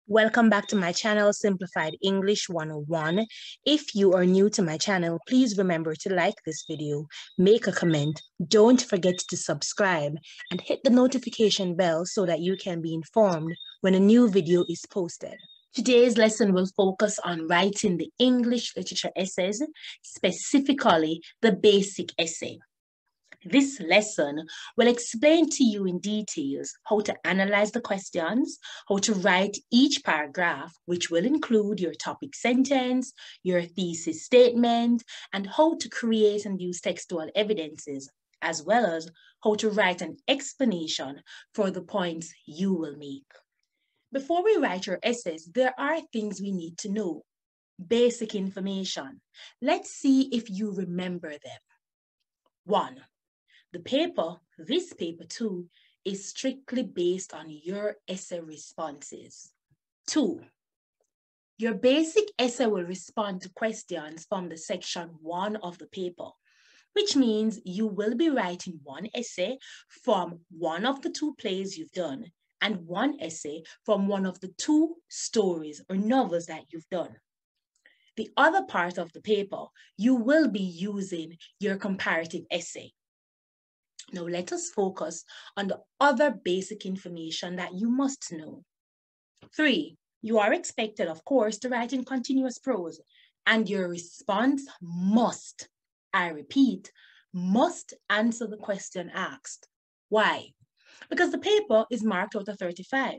Welcome back to my channel, Simplified English 101. If you are new to my channel, please remember to like this video, make a comment, don't forget to subscribe, and hit the notification bell so that you can be informed when a new video is posted. Today's lesson will focus on writing the English literature essays, specifically the basic essay. This lesson will explain to you in details how to analyze the questions, how to write each paragraph, which will include your topic sentence, your thesis statement, and how to create and use textual evidences, as well as how to write an explanation for the points you will make. Before we write your essays, there are things we need to know. Basic information. Let's see if you remember them. 1. The paper, this paper too, is strictly based on your essay responses. 2. Your basic essay will respond to questions from the section 1 of the paper, which means you will be writing one essay from one of the 2 plays you've done and one essay from one of the 2 stories or novels that you've done. The other part of the paper, you will be using your comparative essay. Now let us focus on the other basic information that you must know. 3, you are expected, of course, to write in continuous prose, and your response must, I repeat, must answer the question asked. Why? Because the paper is marked out of 35.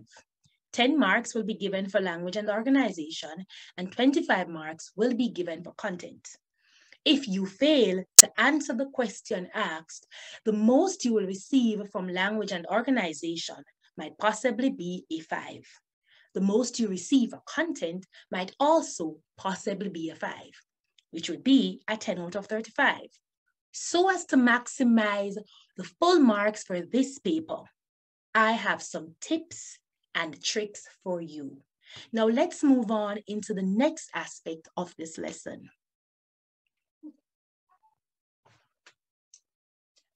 10 marks will be given for language and organization, and 25 marks will be given for content. If you fail to answer the question asked, the most you will receive from language and organization might possibly be a 5. The most you receive for content might also possibly be a 5, which would be a 10 out of 35. So as to maximize the full marks for this paper, I have some tips and tricks for you. Now let's move on into the next aspect of this lesson.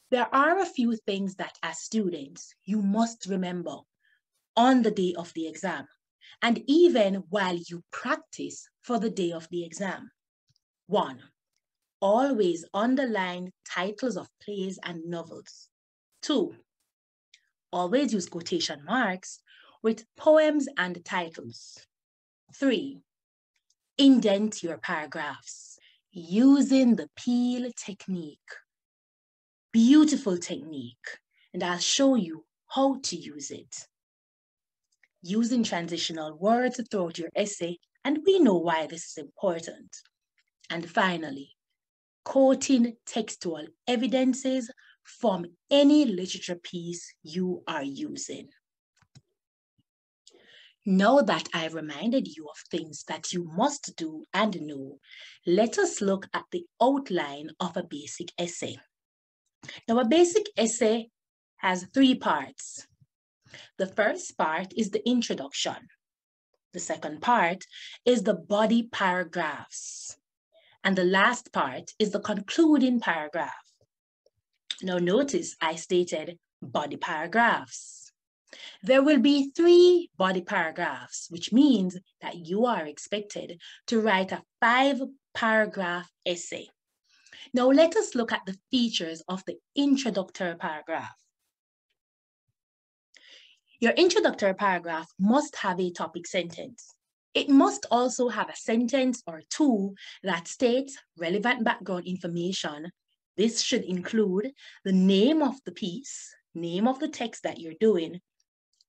There are a few things that as students you must remember on the day of the exam and even while you practice for the day of the exam. 1. Always underline titles of plays and novels. 2. Always use quotation marks with poems and titles. 3. Indent your paragraphs using the peel technique. Beautiful technique, and I'll show you how to use it. Using transitional words throughout your essay, and we know why this is important. And finally, quoting textual evidences from any literature piece you are using. Now that I've reminded you of things that you must do and know, let us look at the outline of a basic essay. Now, a basic essay has 3 parts. The first part is the introduction. The second part is the body paragraphs. And the last part is the concluding paragraph. Now, notice I stated body paragraphs. There will be 3 body paragraphs, which means that you are expected to write a 5-paragraph essay. Now let us look at the features of the introductory paragraph. Your introductory paragraph must have a topic sentence. It must also have a sentence or 2 that states relevant background information. This should include the name of the piece, name of the text that you're doing,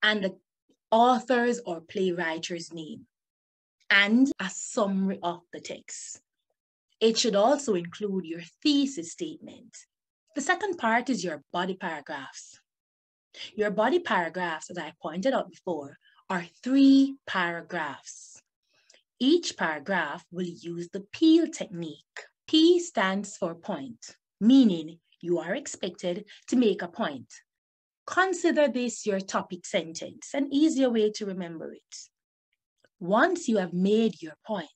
and the author's or playwriter's name, and a summary of the text. It should also include your thesis statement. The second part is your body paragraphs. Your body paragraphs, as I pointed out before, are 3 paragraphs. Each paragraph will use the peel technique. P stands for point, meaning you are expected to make a point. Consider this your topic sentence, an easier way to remember it. Once you have made your point,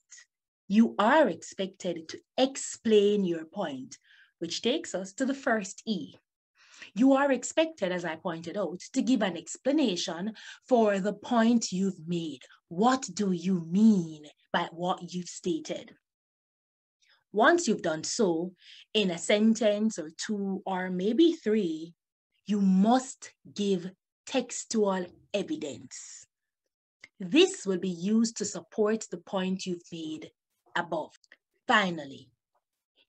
you are expected to explain your point, which takes us to the first E. You are expected, as I pointed out, to give an explanation for the point you've made. What do you mean by what you've stated? Once you've done so, in a sentence or two or maybe three, you must give textual evidence. This will be used to support the point you've made above. Finally,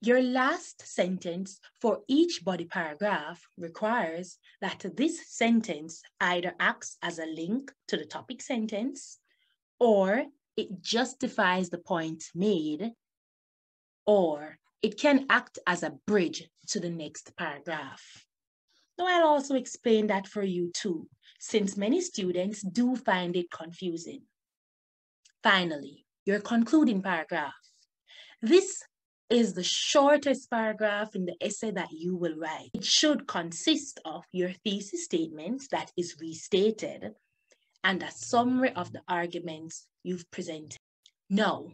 your last sentence for each body paragraph requires that this sentence either acts as a link to the topic sentence, or it justifies the point made, or it can act as a bridge to the next paragraph. Now, I'll also explain that for you too, since many students do find it confusing. Finally, your concluding paragraph. This is the shortest paragraph in the essay that you will write. It should consist of your thesis statement that is restated and a summary of the arguments you've presented. Now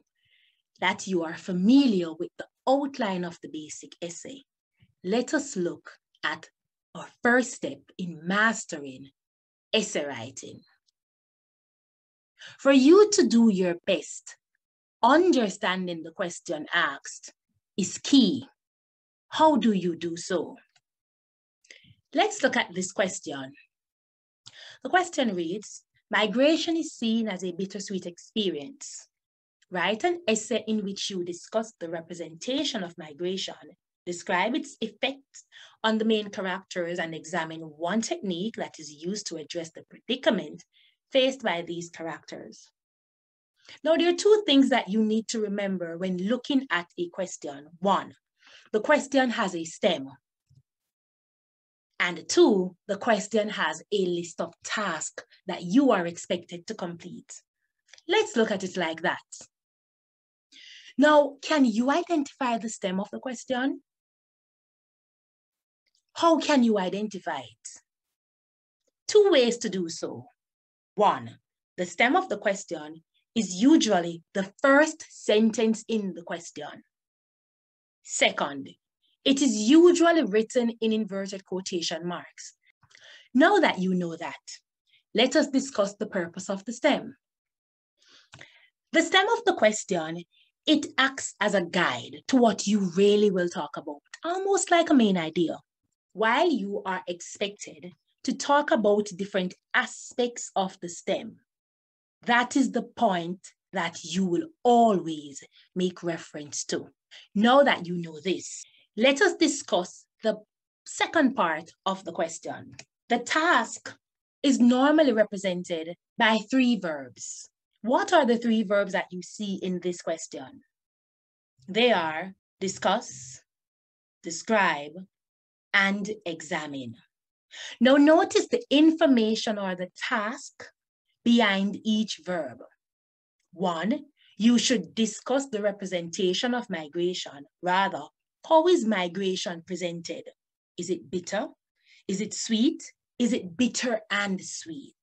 that you are familiar with the outline of the basic essay, let us look at our first step in mastering essay writing. For you to do your best, understanding the question asked is key. How do you do so? Let's look at this question. The question reads, migration is seen as a bittersweet experience. Write an essay in which you discuss the representation of migration, describe its effects on the main characters, and examine one technique that is used to address the predicament faced by these characters. Now, there are two things that you need to remember when looking at a question. One, the question has a stem. And two, the question has a list of tasks that you are expected to complete. Let's look at it like that. Now, can you identify the stem of the question? How can you identify it? Two ways to do so. One, the stem of the question is usually the first sentence in the question. Second, it is usually written in inverted quotation marks. Now that you know that, let us discuss the purpose of the stem. The stem of the question, it acts as a guide to what you really will talk about, almost like a main idea. While you are expected to talk about different aspects of the stem, that is the point that you will always make reference to. Now that you know this, let us discuss the second part of the question. The task is normally represented by three verbs. What are the three verbs that you see in this question? They are discuss, describe, and examine. Now notice the information or the task behind each verb. One, you should discuss the representation of migration. Rather, how is migration presented? Is it bitter? Is it sweet? Is it bitter and sweet?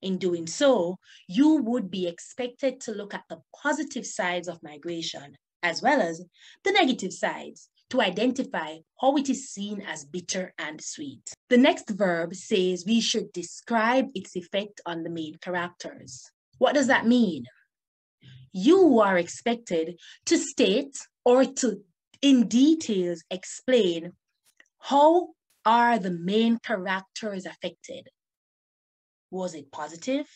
In doing so, you would be expected to look at the positive sides of migration as well as the negative sides to identify how it is seen as bitter and sweet. The next verb says we should describe its effect on the main characters. What does that mean? You are expected to state or to, in details, explain how are the main characters affected. Was it positive?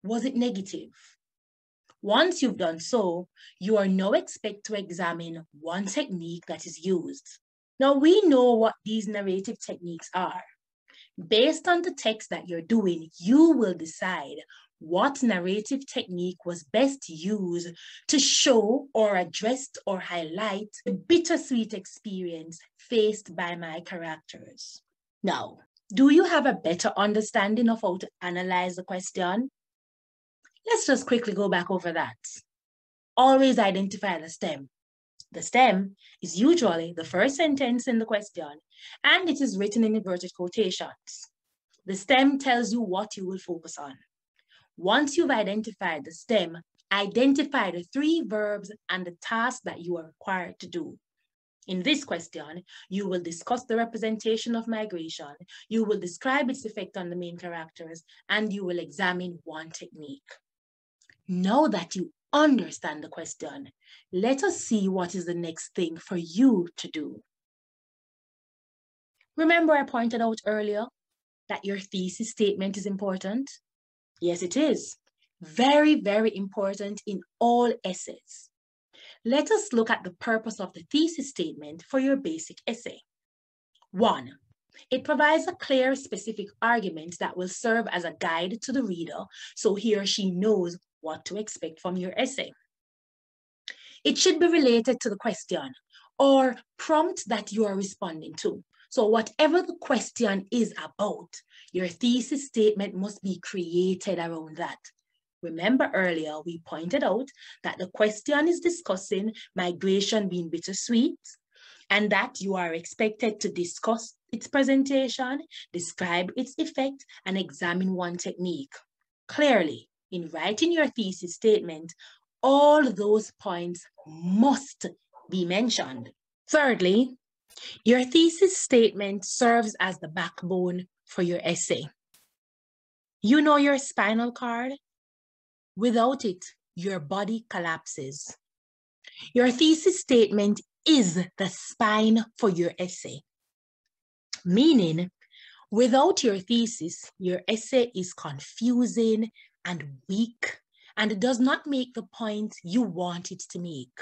Was it negative? Once you've done so, you are now expected to examine one technique that is used. Now we know what these narrative techniques are. Based on the text that you're doing, you will decide what narrative technique was best used to show or address or highlight the bittersweet experience faced by my characters. Now, do you have a better understanding of how to analyze the question? Let's just quickly go back over that. Always identify the stem. The stem is usually the first sentence in the question, and it is written in inverted quotations. The stem tells you what you will focus on. Once you've identified the stem, identify the three verbs and the task that you are required to do. In this question, you will discuss the representation of migration, you will describe its effect on the main characters, and you will examine one technique. Now that you understand the question, let us see what is the next thing for you to do. Remember I pointed out earlier that your thesis statement is important? Yes, it is. Very, very important in all essays. Let us look at the purpose of the thesis statement for your basic essay. 1. It provides a clear, specific argument that will serve as a guide to the reader so he or she knows what to expect from your essay. It should be related to the question or prompt that you are responding to. So whatever the question is about, your thesis statement must be created around that. Remember earlier, we pointed out that the question is discussing migration being bittersweet, and that you are expected to discuss its presentation, describe its effect, and examine one technique. Clearly, in writing your thesis statement, all those points must be mentioned. Thirdly, your thesis statement serves as the backbone for your essay. You know your spinal cord? Without it, your body collapses. Your thesis statement is the spine for your essay. Meaning, without your thesis, your essay is confusing and weak and does not make the point you want it to make.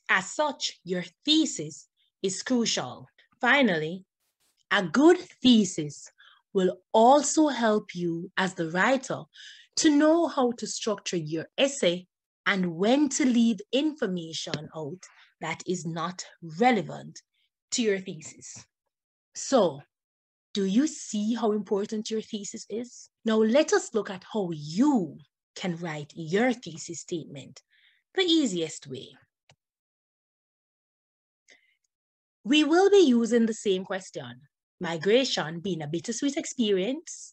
As such, your thesis is crucial. Finally, a good thesis will also help you as the writer to know how to structure your essay and when to leave information out that is not relevant to your thesis. So, do you see how important your thesis is? Now let us look at how you can write your thesis statement the easiest way. We will be using the same question, migration being a bittersweet experience,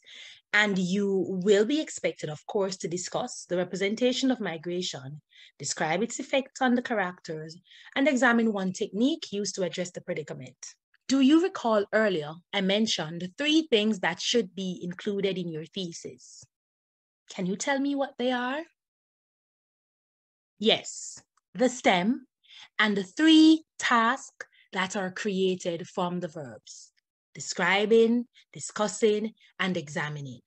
and you will be expected, of course, to discuss the representation of migration, describe its effects on the characters, and examine one technique used to address the predicament. Do you recall earlier I mentioned 3 things that should be included in your thesis? Can you tell me what they are? Yes, the stem and the 3 tasks that are created from the verbs: describing, discussing, and examining.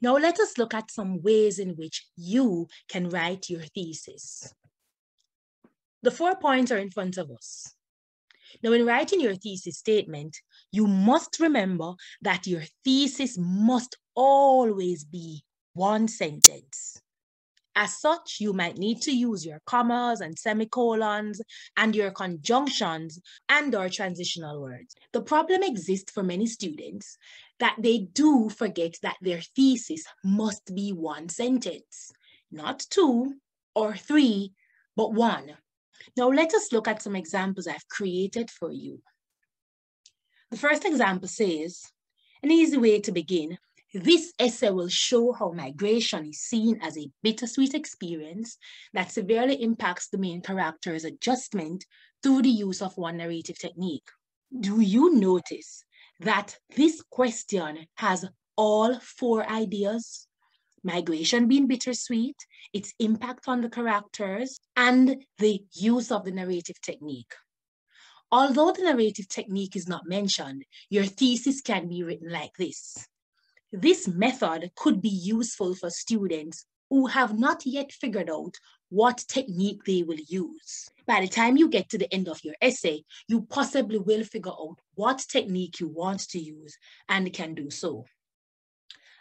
Now let us look at some ways in which you can write your thesis. The 4 points are in front of us. Now, in writing your thesis statement, you must remember that your thesis must always be one sentence. As such, you might need to use your commas and semicolons and your conjunctions and/or transitional words. The problem exists for many students that they do forget that their thesis must be one sentence, not 2 or 3, but 1. Now let us look at some examples I've created for you. The first example says, an easy way to begin: this essay will show how migration is seen as a bittersweet experience that severely impacts the main character's adjustment through the use of one narrative technique. Do you notice that this question has all 4 ideas? Migration being bittersweet, its impact on the characters, and the use of the narrative technique. Although the narrative technique is not mentioned, your thesis can be written like this. This method could be useful for students who have not yet figured out what technique they will use. By the time you get to the end of your essay, you possibly will figure out what technique you want to use and can do so.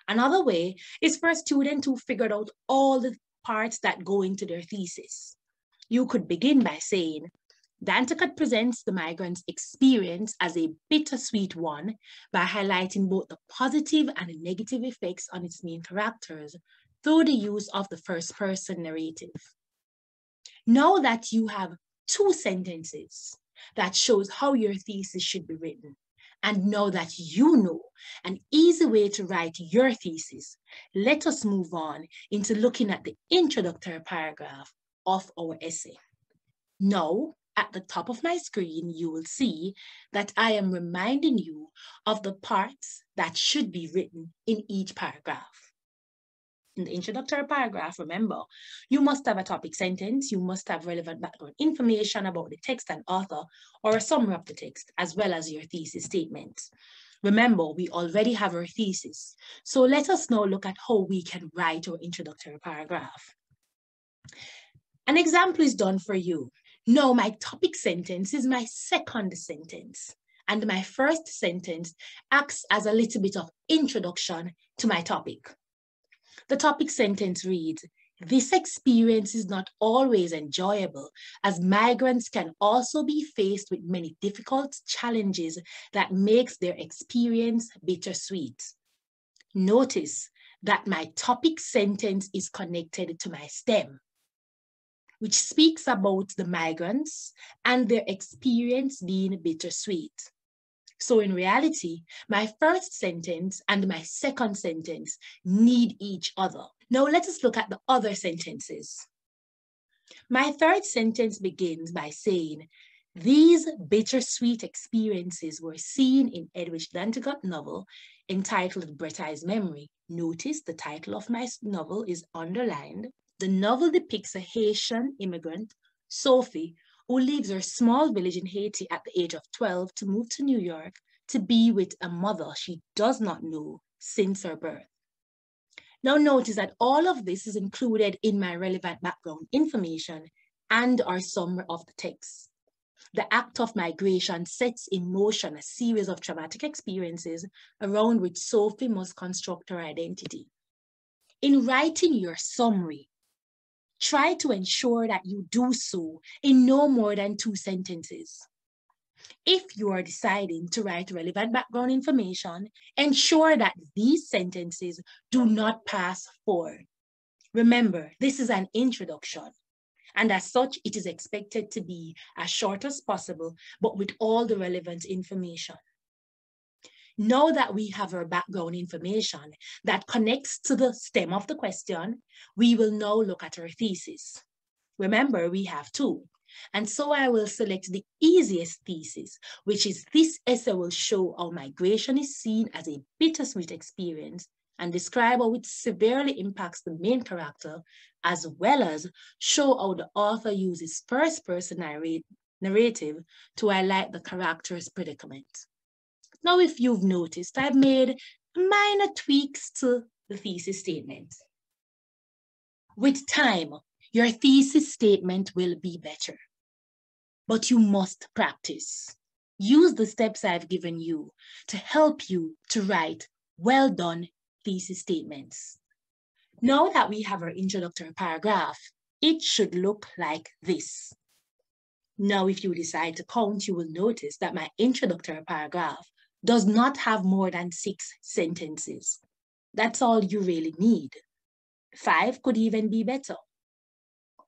Another way is for a student who figured out all the parts that go into their thesis. You could begin by saying, Danticate presents the migrant's experience as a bittersweet one by highlighting both the positive and the negative effects on its main characters through the use of the first-person narrative. Now that you have 2 sentences that shows how your thesis should be written, and now that you know an easy way to write your thesis, let us move on into looking at the introductory paragraph of our essay. Now, At the top of my screen, you will see that I am reminding you of the parts that should be written in each paragraph. In the introductory paragraph, remember, you must have a topic sentence, you must have relevant background information about the text and author, or a summary of the text, as well as your thesis statement. Remember, we already have our thesis, so let us now look at how we can write our introductory paragraph. An example is done for you. Now, my topic sentence is my second sentence, and my first sentence acts as a little bit of introduction to my topic. The topic sentence reads, "This experience is not always enjoyable, as migrants can also be faced with many difficult challenges that makes their experience bittersweet." Notice that my topic sentence is connected to my stem, which speaks about the migrants and their experience being bittersweet. So in reality, my first sentence and my second sentence need each other. Now let us look at the other sentences. My third sentence begins by saying, "These bittersweet experiences were seen in Edwidge Dantigot novel entitled Bretai's Memory." Notice the title of my novel is underlined. The novel depicts a Haitian immigrant, Sophie, who leaves her small village in Haiti at the age of 12 to move to New York to be with a mother she does not know since her birth. Now notice that all of this is included in my relevant background information and our summary of the text. The act of migration sets in motion a series of traumatic experiences around which Sophie must construct her identity. In writing your summary, try to ensure that you do so in no more than 2 sentences. If you are deciding to write relevant background information, ensure that these sentences do not pass 4. Remember, this is an introduction, and as such, it is expected to be as short as possible, but with all the relevant information. Now that we have our background information that connects to the stem of the question, we will now look at our thesis. Remember, we have 2. And so I will select the easiest thesis, which is this essay will show how migration is seen as a bittersweet experience and describe how it severely impacts the main character, as well as show how the author uses first-person narrative to highlight the character's predicament. Now, if you've noticed, I've made minor tweaks to the thesis statement. With time, your thesis statement will be better, but you must practice. Use the steps I've given you to help you to write well-done thesis statements. Now that we have our introductory paragraph, it should look like this. Now, if you decide to count, you will notice that my introductory paragraph does not have more than 6 sentences. That's all you really need. 5 could even be better.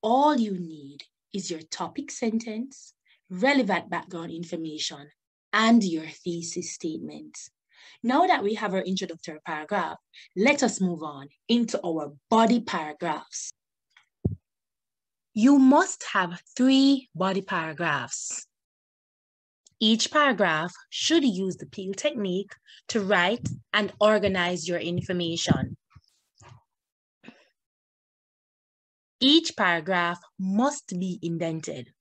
All you need is your topic sentence, relevant background information, and your thesis statement. Now that we have our introductory paragraph, let us move on into our body paragraphs. You must have 3 body paragraphs. Each paragraph should use the peel technique to write and organize your information. Each paragraph must be indented.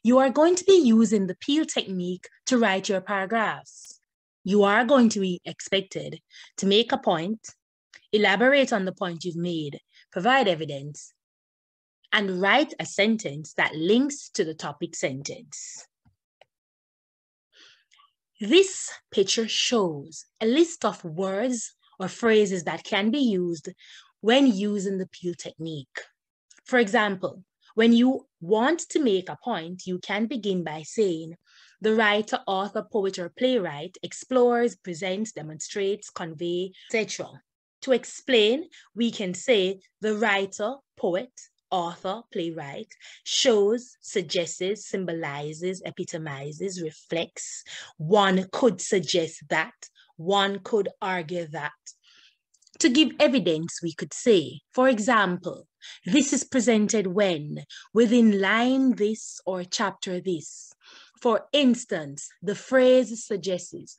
You are going to be using the peel technique to write your paragraphs. You are going to be expected to make a point, elaborate on the point you've made, provide evidence, and write a sentence that links to the topic sentence. This picture shows a list of words or phrases that can be used when using the peel technique. For example, when you want to make a point, you can begin by saying, the writer, author, poet, or playwright explores, presents, demonstrates, conveys, etc. To explain, we can say the writer, poet, author, playwright shows, suggests, symbolizes, epitomizes, reflects. One could suggest that, one could argue that. To give evidence, we could say, for example, This is presented when within line this or chapter this. For instance, the phrase suggests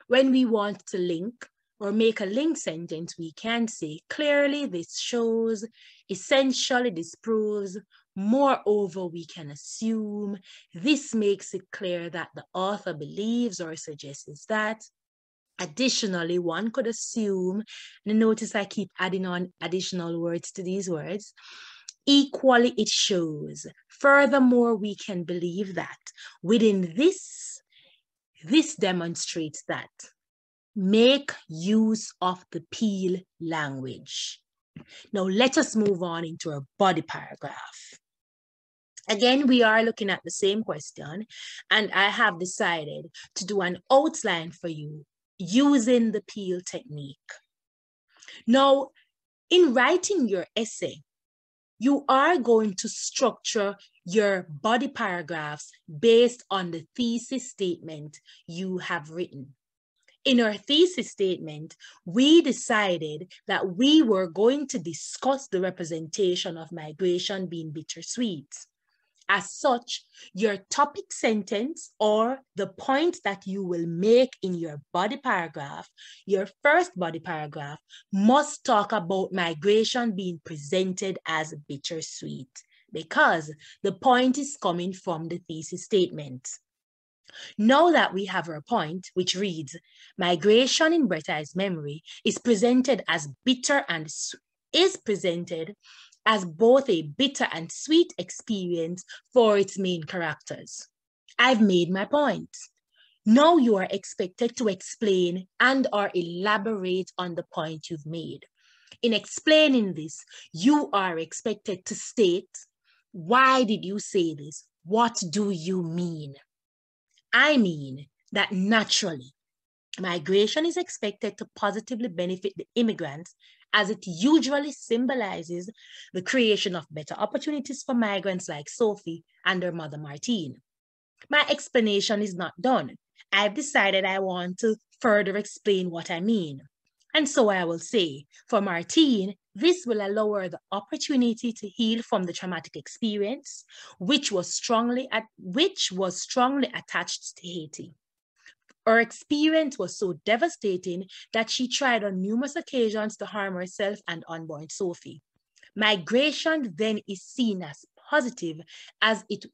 when we want to link or make a link sentence, we can say clearly this shows, essentially this proves, moreover we can assume. This makes it clear that the author believes or suggests that. Additionally, one could assume, and notice I keep adding on additional words to these words. Equally, it shows. Furthermore, we can believe that. Within this demonstrates that. Make use of the Peel language. Now, let us move on into our body paragraph. Again, we are looking at the same question, and I have decided to do an outline for you using the Peel technique. Now, in writing your essay, you are going to structure your body paragraphs based on the thesis statement you have written. In our thesis statement, we decided that we were going to discuss the representation of migration being bittersweet. As such, your topic sentence or the point that you will make in your body paragraph, your first body paragraph, must talk about migration being presented as bittersweet because the point is coming from the thesis statement. Now that we have our point, which reads, migration in Bretta's memory is presented as bitter and is presented as both a bitter and sweet experience for its main characters. I've made my point. Now you are expected to explain and or elaborate on the point you've made. In explaining this, you are expected to state, why did you say this? What do you mean? I mean that naturally, migration is expected to positively benefit the immigrants as it usually symbolizes the creation of better opportunities for migrants like Sophie and her mother Martine. My explanation is not done. I've decided I want to further explain what I mean. And so I will say, for Martine, this will allow her the opportunity to heal from the traumatic experience, which was strongly attached to Haiti. Her experience was so devastating that she tried on numerous occasions to harm herself and unborn Sophie. Migration then is seen as positive as it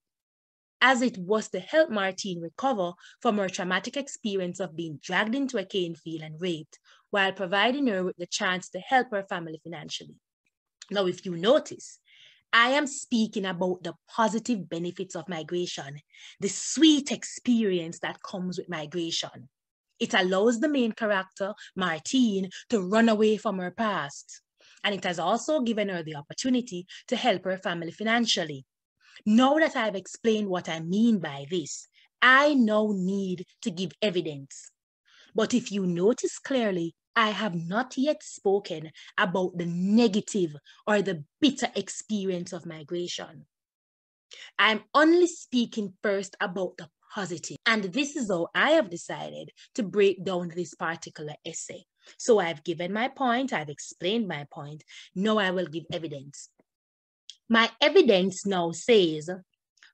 was to help Martine recover from her traumatic experience of being dragged into a cane field and raped, while providing her with the chance to help her family financially. Now, if you notice, I am speaking about the positive benefits of migration, the sweet experience that comes with migration. It allows the main character, Martine, to run away from her past. And it has also given her the opportunity to help her family financially. Now that I've explained what I mean by this, I now need to give evidence. But if you notice clearly, I have not yet spoken about the negative or the bitter experience of migration. I'm only speaking first about the positive. And this is how I have decided to break down this particular essay. So I've given my point, I've explained my point. Now I will give evidence. My evidence now says,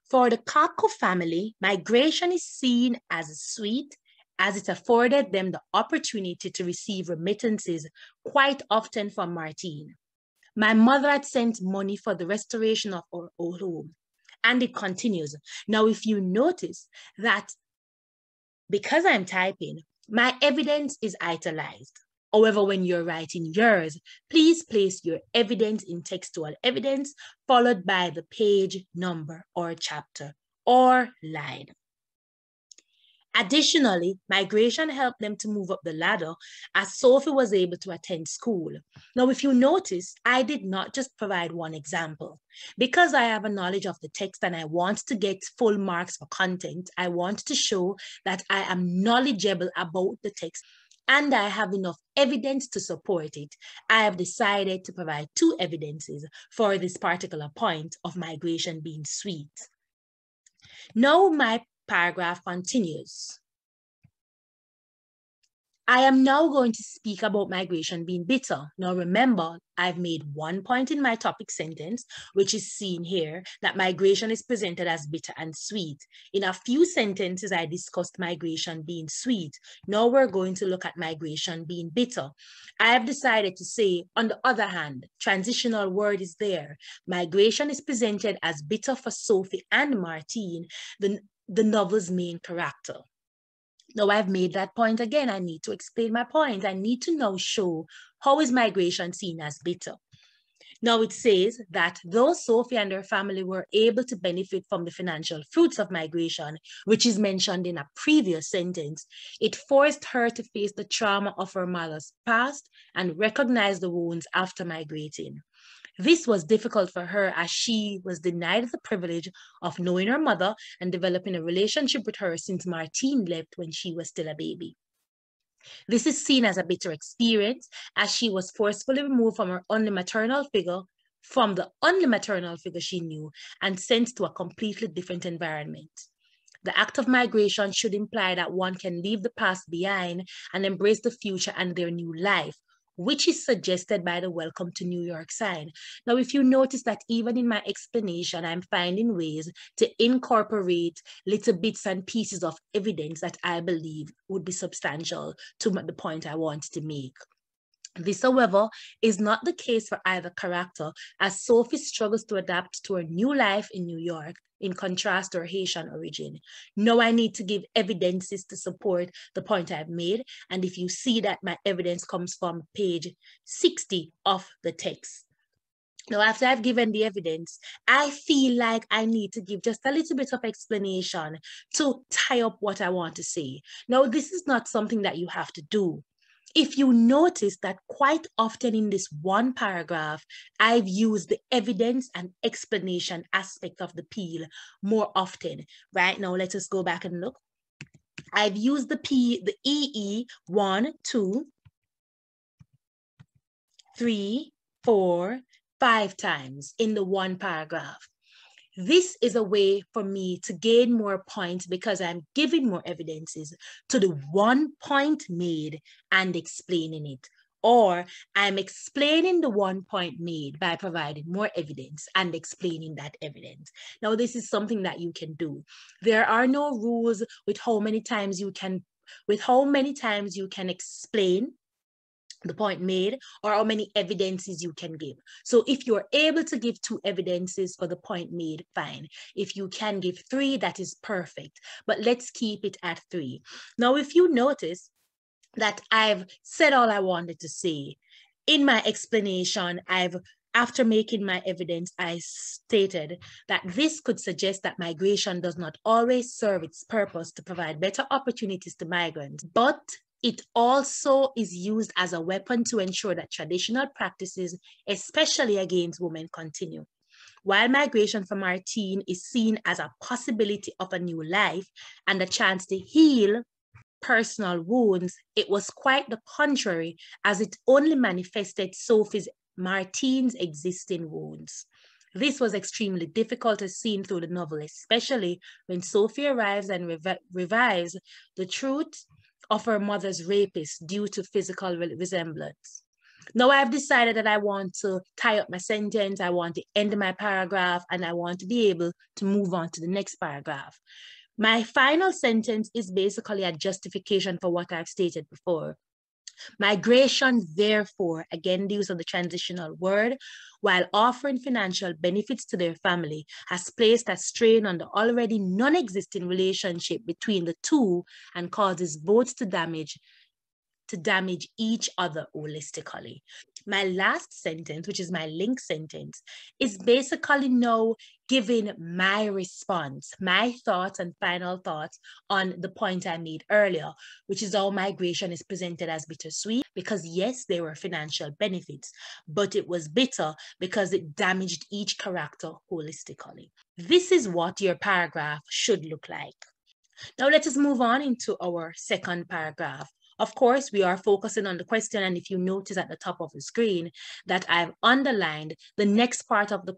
for the Kako family, migration is seen as sweet as it afforded them the opportunity to receive remittances quite often from Martine. My mother had sent money for the restoration of our old home. And it continues. Now, if you notice that because I'm typing, my evidence is italicized. However, when you're writing yours, please place your evidence in textual evidence followed by the page number or chapter or line. Additionally, migration helped them to move up the ladder as Sophie was able to attend school. Now, if you notice, I did not just provide one example. Because I have a knowledge of the text and I want to get full marks for content, I want to show that I am knowledgeable about the text and I have enough evidence to support it. I have decided to provide two evidences for this particular point of migration being sweet. Now my paragraph continues. I am now going to speak about migration being bitter. Now remember, I've made one point in my topic sentence, which is seen here, that migration is presented as bitter and sweet. In a few sentences, I discussed migration being sweet. Now we're going to look at migration being bitter. I have decided to say, on the other hand, transitional word is there. Migration is presented as bitter for Sophie and Martine, the novel's main character. Now I've made that point again. I need to explain my point. I need to now show how is migration seen as bitter. Now it says that though Sophie and her family were able to benefit from the financial fruits of migration, which is mentioned in a previous sentence, it forced her to face the trauma of her mother's past and recognize the wounds after migrating. This was difficult for her as she was denied the privilege of knowing her mother and developing a relationship with her since Martine left when she was still a baby. This is seen as a bitter experience as she was forcefully removed from her only maternal figure, from the only maternal figure she knew, and sent to a completely different environment. The act of migration should imply that one can leave the past behind and embrace the future and their new life, which is suggested by the Welcome to New York sign. Now, if you notice that even in my explanation, I'm finding ways to incorporate little bits and pieces of evidence that I believe would be substantial to the point I want to make. This, however, is not the case for either character, as Sophie struggles to adapt to her new life in New York, in contrast to her Haitian origin. Now I need to give evidences to support the point I've made, and if you see that my evidence comes from page 60 of the text. Now, after I've given the evidence, I feel like I need to give just a little bit of explanation to tie up what I want to say. Now, this is not something that you have to do. If you notice that quite often in this one paragraph, I've used the evidence and explanation aspect of the peel more often. Right now, let us go back and look. I've used the EE 1, 2, 3, 4, 5 times in the one paragraph. This is a way for me to gain more points because I'm giving more evidences to the one point made and explaining it. Or I'm explaining the one point made by providing more evidence and explaining that evidence. Now, this is something that you can do. There are no rules with how many times you can explain the point made or how many evidences you can give. So if you're able to give 2 evidences for the point made, fine. If you can give 3, that is perfect. But let's keep it at 3. Now, if you notice that I've said all I wanted to say, in my explanation, after making my evidence, I stated that this could suggest that migration does not always serve its purpose to provide better opportunities to migrants, but it also is used as a weapon to ensure that traditional practices, especially against women, continue. While migration for Martine is seen as a possibility of a new life and a chance to heal personal wounds, it was quite the contrary, as it only manifested Martine's existing wounds. This was extremely difficult as seen through the novel, especially when Sophie arrives and revives the truth of her mother's rapist due to physical resemblance. Now I've decided that I want to tie up my sentence, I want to end my paragraph, and I want to be able to move on to the next paragraph. My final sentence is basically a justification for what I've stated before. Migration, therefore, again, the use of the transitional word, while offering financial benefits to their family, has placed a strain on the already non-existing relationship between the two and causes both to damage each other holistically. My last sentence, which is my link sentence, is basically now giving my response, my thoughts and final thoughts on the point I made earlier, which is how migration is presented as bittersweet, because yes, there were financial benefits, but it was bitter because it damaged each character holistically. This is what your paragraph should look like. Now let us move on into our second paragraph, Of course, we are focusing on the question, and if you notice at the top of the screen that I've underlined the next part of the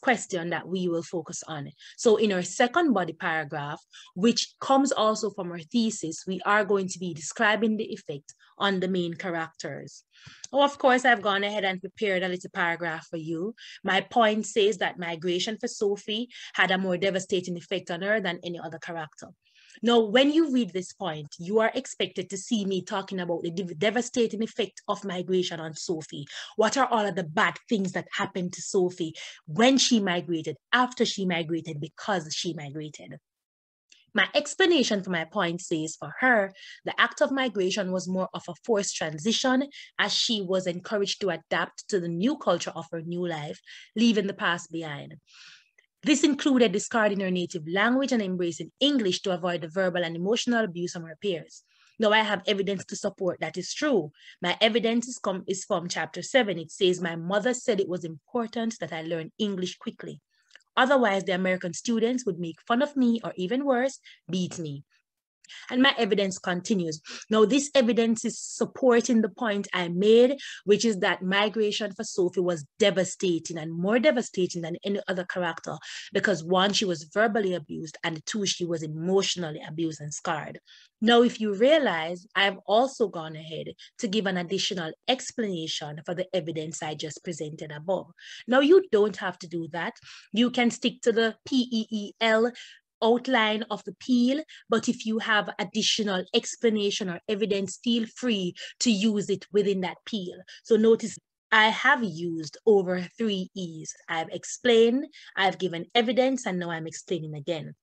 question that we will focus on. So in our second body paragraph, which comes also from our thesis, we are going to be describing the effect on the main characters. Oh, of course, I've gone ahead and prepared a little paragraph for you. My point says that migration for Sophie had a more devastating effect on her than any other character. Now, when you read this point, you are expected to see me talking about the devastating effect of migration on Sophie. What are all of the bad things that happened to Sophie when she migrated, after she migrated, because she migrated? My explanation for my point says for her, the act of migration was more of a forced transition as she was encouraged to adapt to the new culture of her new life, leaving the past behind. This included discarding her native language and embracing English to avoid the verbal and emotional abuse from her peers. Now, I have evidence to support that is true. My evidence is from chapter 7. It says, my mother said it was important that I learn English quickly. Otherwise, the American students would make fun of me or even worse, beat me. And my evidence continues. Now, this evidence is supporting the point I made, which is that migration for Sophie was devastating and more devastating than any other character because one, she was verbally abused, and two, she was emotionally abused and scarred. Now, if you realize, I've also gone ahead to give an additional explanation for the evidence I just presented above. Now, you don't have to do that. You can stick to the PEEL outline of the peel, but if you have additional explanation or evidence, feel free to use it within that peel. So notice I have used over 3 E's. I've explained, I've given evidence, and now I'm explaining again.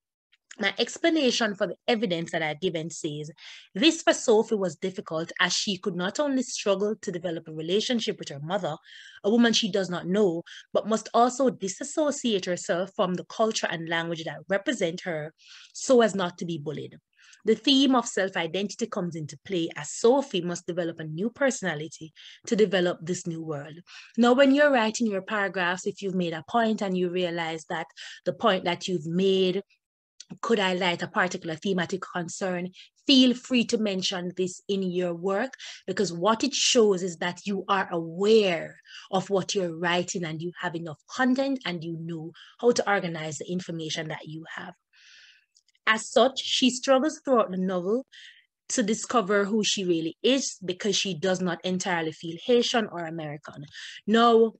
My explanation for the evidence that I've given says, this for Sophie was difficult as she could not only struggle to develop a relationship with her mother, a woman she does not know, but must also disassociate herself from the culture and language that represent her so as not to be bullied. The theme of self-identity comes into play as Sophie must develop a new personality to develop this new world. Now, when you're writing your paragraphs, if you've made a point and you realize that the point that you've made could highlight a particular thematic concern, feel free to mention this in your work, because what it shows is that you are aware of what you're writing and you have enough content and you know how to organize the information that you have. As such, she struggles throughout the novel to discover who she really is because she does not entirely feel Haitian or American. Now,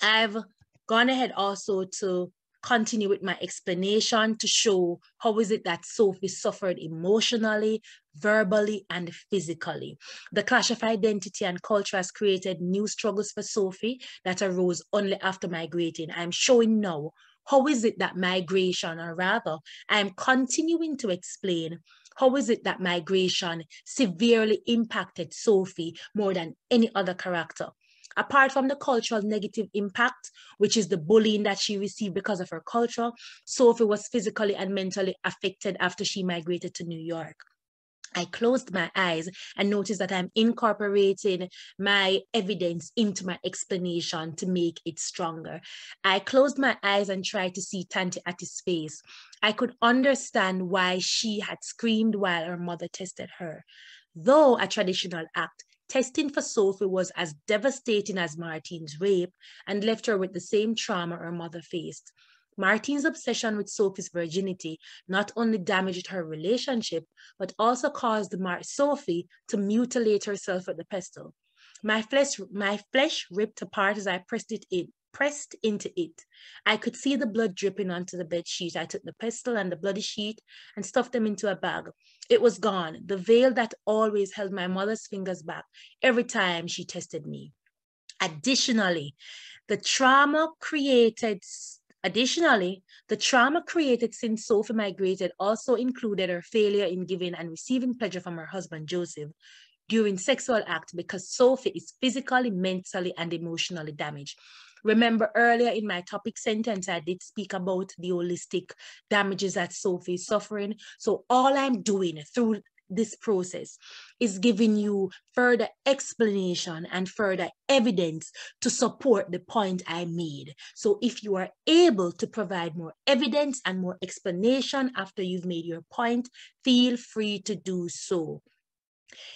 I've gone ahead also to continue with my explanation to show how is it that Sophie suffered emotionally, verbally, and physically. The clash of identity and culture has created new struggles for Sophie that arose only after migrating. I'm showing now how is it that migration, or rather, I'm continuing to explain how is it that migration severely impacted Sophie more than any other character. Apart from the cultural negative impact, which is the bullying that she received because of her culture, Sophie was physically and mentally affected after she migrated to New York. I closed my eyes and noticed that I'm incorporating my evidence into my explanation to make it stronger. I closed my eyes and tried to see Tanti Atti's face. I could understand why she had screamed while her mother tested her. Though a traditional act, testing for Sophie was as devastating as Martine's rape and left her with the same trauma her mother faced. Martine's obsession with Sophie's virginity not only damaged her relationship, but also caused Sophie to mutilate herself with the pestle. My flesh ripped apart as I pressed into it. I could see the blood dripping onto the bed sheet. I took the pestle and the bloody sheet and stuffed them into a bag. It was gone, the veil that always held my mother's fingers back every time she tested me. Additionally, the trauma created since Sophie migrated also included her failure in giving and receiving pleasure from her husband, Joseph, during sexual acts because Sophie is physically, mentally, and emotionally damaged. Remember earlier in my topic sentence, I did speak about the holistic damages that Sophie is suffering. So all I'm doing through this process is giving you further explanation and further evidence to support the point I made. So if you are able to provide more evidence and more explanation after you've made your point, feel free to do so.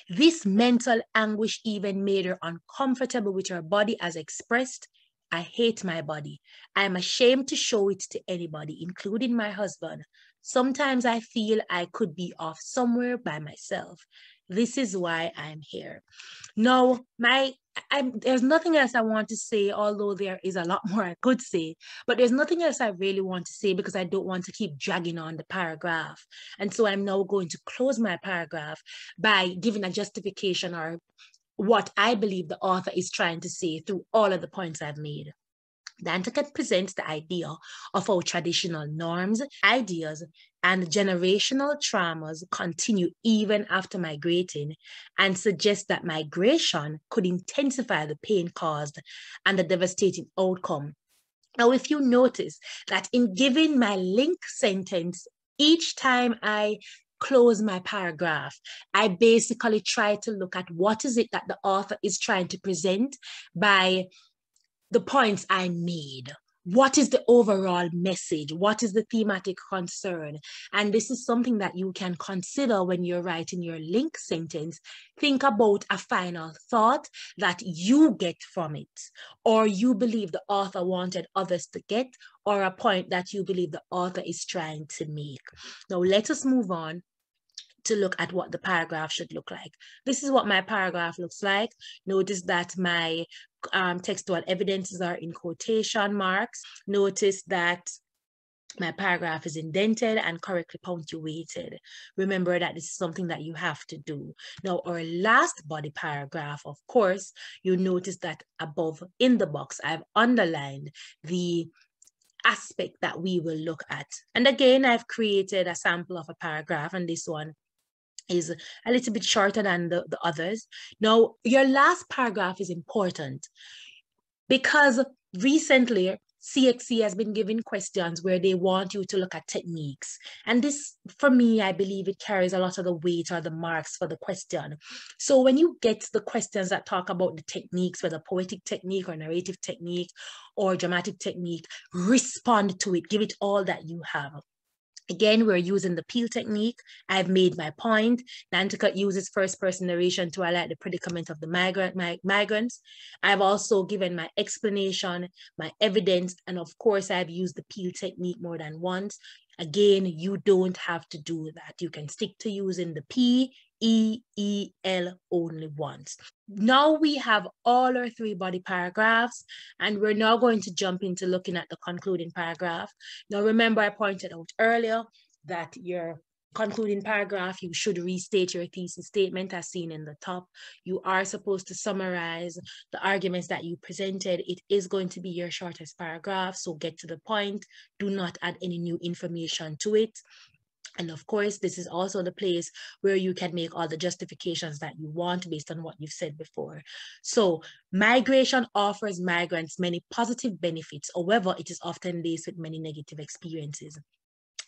This mental anguish even made her uncomfortable with her body as expressed. I hate my body. I am ashamed to show it to anybody, including my husband. Sometimes I feel I could be off somewhere by myself. This is why I'm here. No, there's nothing else I want to say, although there is a lot more I could say, but there's nothing else I really want to say because I don't want to keep dragging on the paragraph. And so I'm now going to close my paragraph by giving a justification or what I believe the author is trying to say through all of the points I've made. Nantucket presents the idea of how traditional norms, ideas, and generational traumas continue even after migrating, and suggests that migration could intensify the pain caused and the devastating outcome. Now, if you notice that in giving my link sentence, each time I close my paragraph, I basically try to look at what is it that the author is trying to present by the points I made. What is the overall message? What is the thematic concern? And this is something that you can consider when you're writing your link sentence. Think about a final thought that you get from it, or you believe the author wanted others to get, or a point that you believe the author is trying to make. Now, let us move on to look at what the paragraph should look like. This is what my paragraph looks like. Notice that my textual evidences are in quotation marks. Notice that my paragraph is indented and correctly punctuated. Remember that this is something that you have to do. Now, our last body paragraph, of course, you notice that above in the box, I've underlined the aspect that we will look at. And again, I've created a sample of a paragraph, and this one is a little bit shorter than the others. Now, your last paragraph is important because recently CXC has been giving questions where they want you to look at techniques. And this, for me, I believe it carries a lot of the weight or the marks for the question. So when you get the questions that talk about the techniques, whether poetic technique or narrative technique or dramatic technique, respond to it, give it all that you have. Again, we're using the peel technique. I've made my point. Nantucket uses first-person narration to highlight the predicament of the migrants. I've also given my explanation, my evidence, and of course, I've used the peel technique more than once. Again, you don't have to do that. You can stick to using the PEEL only once. Now we have all our three body paragraphs, and we're now going to jump into looking at the concluding paragraph. Now, remember, I pointed out earlier that your concluding paragraph, you should restate your thesis statement as seen in the top. You are supposed to summarize the arguments that you presented. It is going to be your shortest paragraph, so get to the point. Do not add any new information to it. And of course, this is also the place where you can make all the justifications that you want based on what you've said before. So migration offers migrants many positive benefits. However, it is often laced with many negative experiences.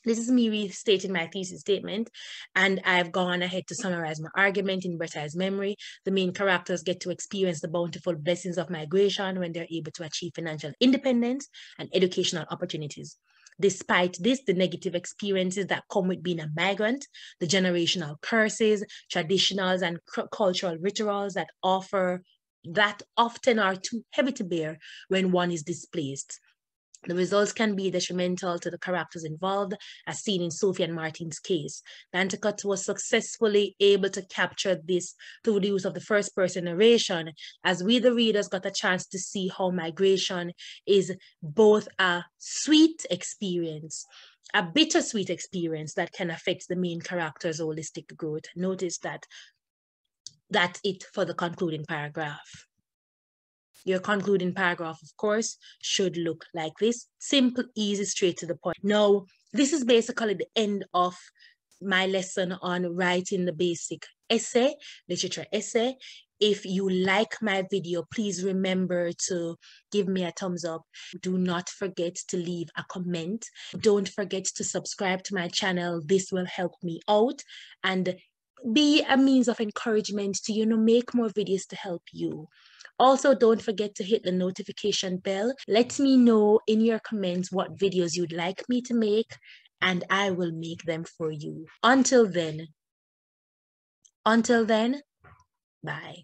This is me restating my thesis statement, and I've gone ahead to summarize my argument in Bretta's memory. The main characters get to experience the bountiful blessings of migration when they're able to achieve financial independence and educational opportunities. Despite this, the negative experiences that come with being a migrant, the generational curses, traditionals, and cultural rituals that often are too heavy to bear when one is displaced. The results can be detrimental to the characters involved, as seen in Sophie and Martin's case. Nantucket was successfully able to capture this through the use of the first-person narration, as we, the readers, got a chance to see how migration is both a sweet experience, a bittersweet experience that can affect the main character's holistic growth. Notice that that's it for the concluding paragraph. Your concluding paragraph, of course, should look like this. Simple, easy, straight to the point. Now, this is basically the end of my lesson on writing the basic essay, literature essay. If you like my video, please remember to give me a thumbs up. Do not forget to leave a comment. Don't forget to subscribe to my channel. This will help me out and be a means of encouragement to, make more videos to help you. Also, don't forget to hit the notification bell. Let me know in your comments what videos you'd like me to make, and I will make them for you. Until then, Until then, bye.